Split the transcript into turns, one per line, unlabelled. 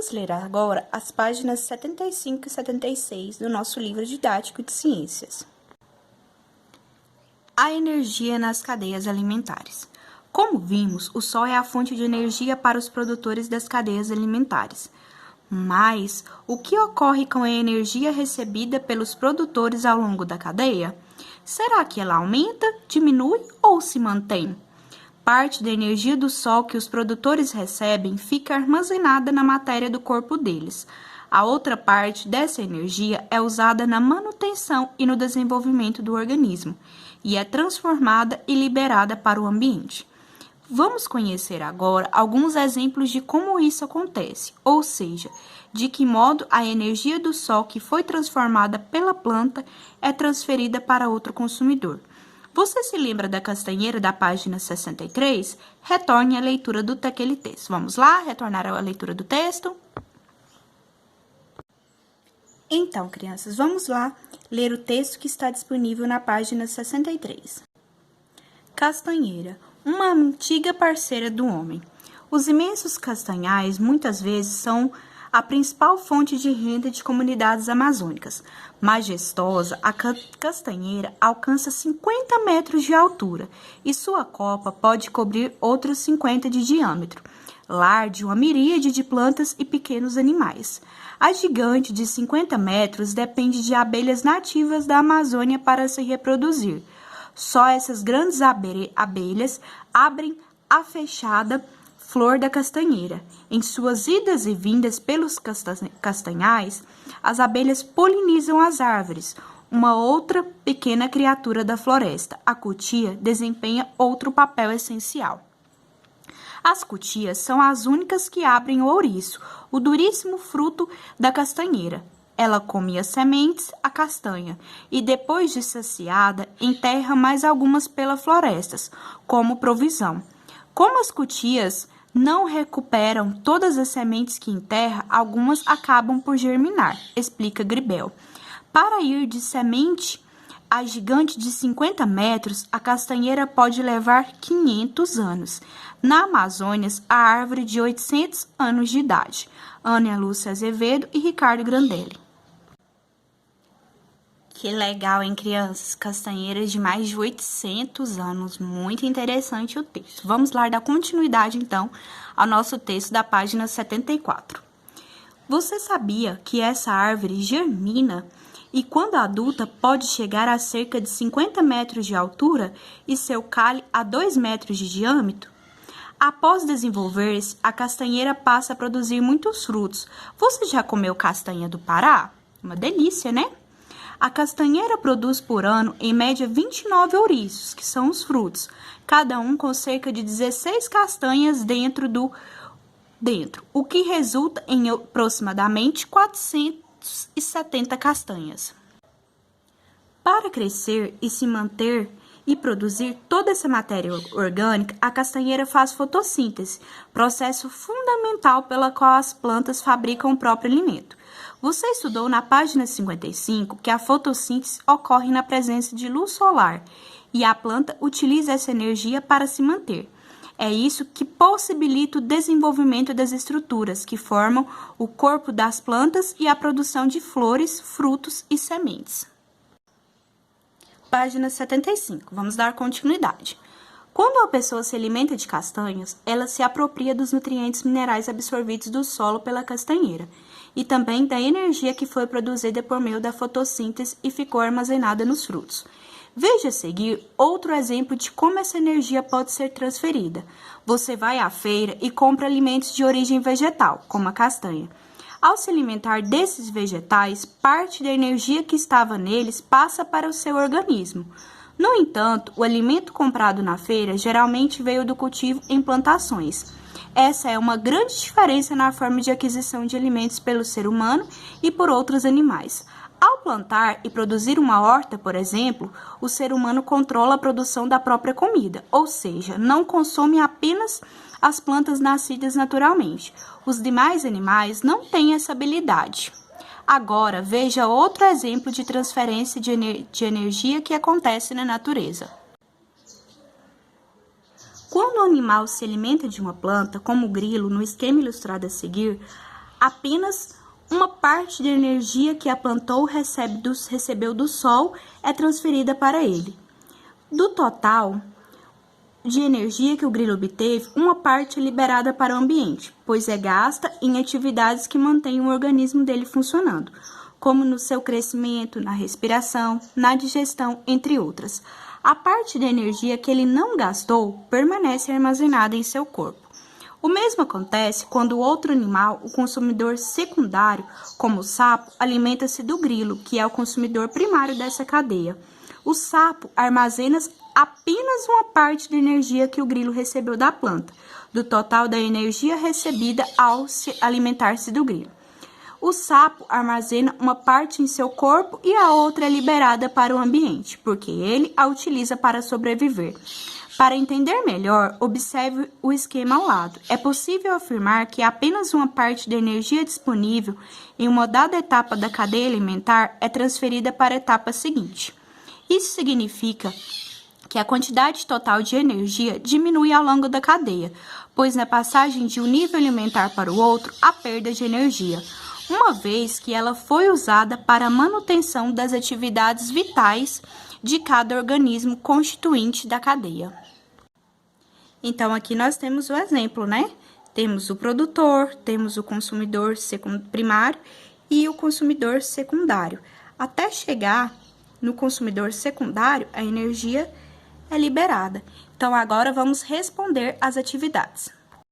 Vamos ler agora as páginas 75 e 76 do nosso livro didático de ciências. A energia nas cadeias alimentares. Como vimos, o Sol é a fonte de energia para os produtores das cadeias alimentares. Mas o que ocorre com a energia recebida pelos produtores ao longo da cadeia? Será que ela aumenta, diminui ou se mantém? Parte da energia do Sol que os produtores recebem fica armazenada na matéria do corpo deles. A outra parte dessa energia é usada na manutenção e no desenvolvimento do organismo, e é transformada e liberada para o ambiente. Vamos conhecer agora alguns exemplos de como isso acontece, ou seja, de que modo a energia do Sol que foi transformada pela planta é transferida para outro consumidor. Você se lembra da castanheira da página 63? Retorne à leitura daquele texto. Vamos lá, retornar à leitura do texto? Então, crianças, vamos lá ler o texto que está disponível na página 63. Castanheira, uma antiga parceira do homem. Os imensos castanhais muitas vezes são a principal fonte de renda de comunidades amazônicas. Majestosa, a castanheira alcança 50 metros de altura e sua copa pode cobrir outros 50 de diâmetro. Lar de uma miríade de plantas e pequenos animais. A gigante de 50 metros depende de abelhas nativas da Amazônia para se reproduzir. Só essas grandes abelhas abrem a fechada flor da castanheira. Em suas idas e vindas pelos castanhais, as abelhas polinizam as árvores. Uma outra pequena criatura da floresta, a cutia, desempenha outro papel essencial. As cutias são as únicas que abrem o ouriço, o duríssimo fruto da castanheira. Ela come as sementes, a castanha, e depois de saciada, enterra mais algumas pelas florestas, como provisão. Como as cutias não recuperam todas as sementes que enterra, algumas acabam por germinar, explica Gribel. Para ir de semente a gigante de 50 metros, a castanheira pode levar 500 anos. Na Amazônia, a árvore de 800 anos de idade. Ana Lúcia Azevedo e Ricardo Grandelli. Que legal, hein, crianças? Castanheiras de mais de 800 anos. Muito interessante o texto. Vamos lá dar continuidade, então, ao nosso texto da página 74. Você sabia que essa árvore germina e, quando adulta, pode chegar a cerca de 50 metros de altura e seu caule a 2 metros de diâmetro? Após desenvolver-se, a castanheira passa a produzir muitos frutos. Você já comeu castanha do Pará? Uma delícia, né? A castanheira produz por ano, em média, 29 ouriços, que são os frutos, cada um com cerca de 16 castanhas dentro, o que resulta em aproximadamente 470 castanhas. Para crescer e se manter e produzir toda essa matéria orgânica, a castanheira faz fotossíntese, processo fundamental pela qual as plantas fabricam o próprio alimento. Você estudou na página 55 que a fotossíntese ocorre na presença de luz solar e a planta utiliza essa energia para se manter. É isso que possibilita o desenvolvimento das estruturas que formam o corpo das plantas e a produção de flores, frutos e sementes. Página 75. Vamos dar continuidade. Quando uma pessoa se alimenta de castanhas, ela se apropria dos nutrientes minerais absorvidos do solo pela castanheira e também da energia que foi produzida por meio da fotossíntese e ficou armazenada nos frutos. Veja a seguir outro exemplo de como essa energia pode ser transferida. Você vai à feira e compra alimentos de origem vegetal, como a castanha. Ao se alimentar desses vegetais, parte da energia que estava neles passa para o seu organismo. No entanto, o alimento comprado na feira geralmente veio do cultivo em plantações. Essa é uma grande diferença na forma de aquisição de alimentos pelo ser humano e por outros animais. Ao plantar e produzir uma horta, por exemplo, o ser humano controla a produção da própria comida, ou seja, não consome apenas as plantas nascidas naturalmente. Os demais animais não têm essa habilidade. Agora, veja outro exemplo de transferência de energia que acontece na natureza. Quando o animal se alimenta de uma planta, como o grilo, no esquema ilustrado a seguir, apenas uma parte da energia que a plantou recebeu do Sol é transferida para ele. Do total de energia que o grilo obteve, uma parte é liberada para o ambiente, pois é gasta em atividades que mantêm o organismo dele funcionando, como no seu crescimento, na respiração, na digestão, entre outras. A parte da energia que ele não gastou permanece armazenada em seu corpo. O mesmo acontece quando o outro animal, o consumidor secundário, como o sapo, alimenta-se do grilo, que é o consumidor primário dessa cadeia. O sapo armazena apenas uma parte da energia que o grilo recebeu da planta, do total da energia recebida ao alimentar-se do grilo. O sapo armazena uma parte em seu corpo e a outra é liberada para o ambiente, porque ele a utiliza para sobreviver. Para entender melhor, observe o esquema ao lado. É possível afirmar que apenas uma parte da energia disponível em uma dada etapa da cadeia alimentar é transferida para a etapa seguinte. Isso significa que a quantidade total de energia diminui ao longo da cadeia, pois na passagem de um nível alimentar para o outro, há perda de energia, uma vez que ela foi usada para a manutenção das atividades vitais de cada organismo constituinte da cadeia. Então, aqui nós temos o exemplo, né? Temos o produtor, temos o consumidor primário e o consumidor secundário. Até chegar no consumidor secundário, a energia é liberada. Então, agora vamos responder às atividades.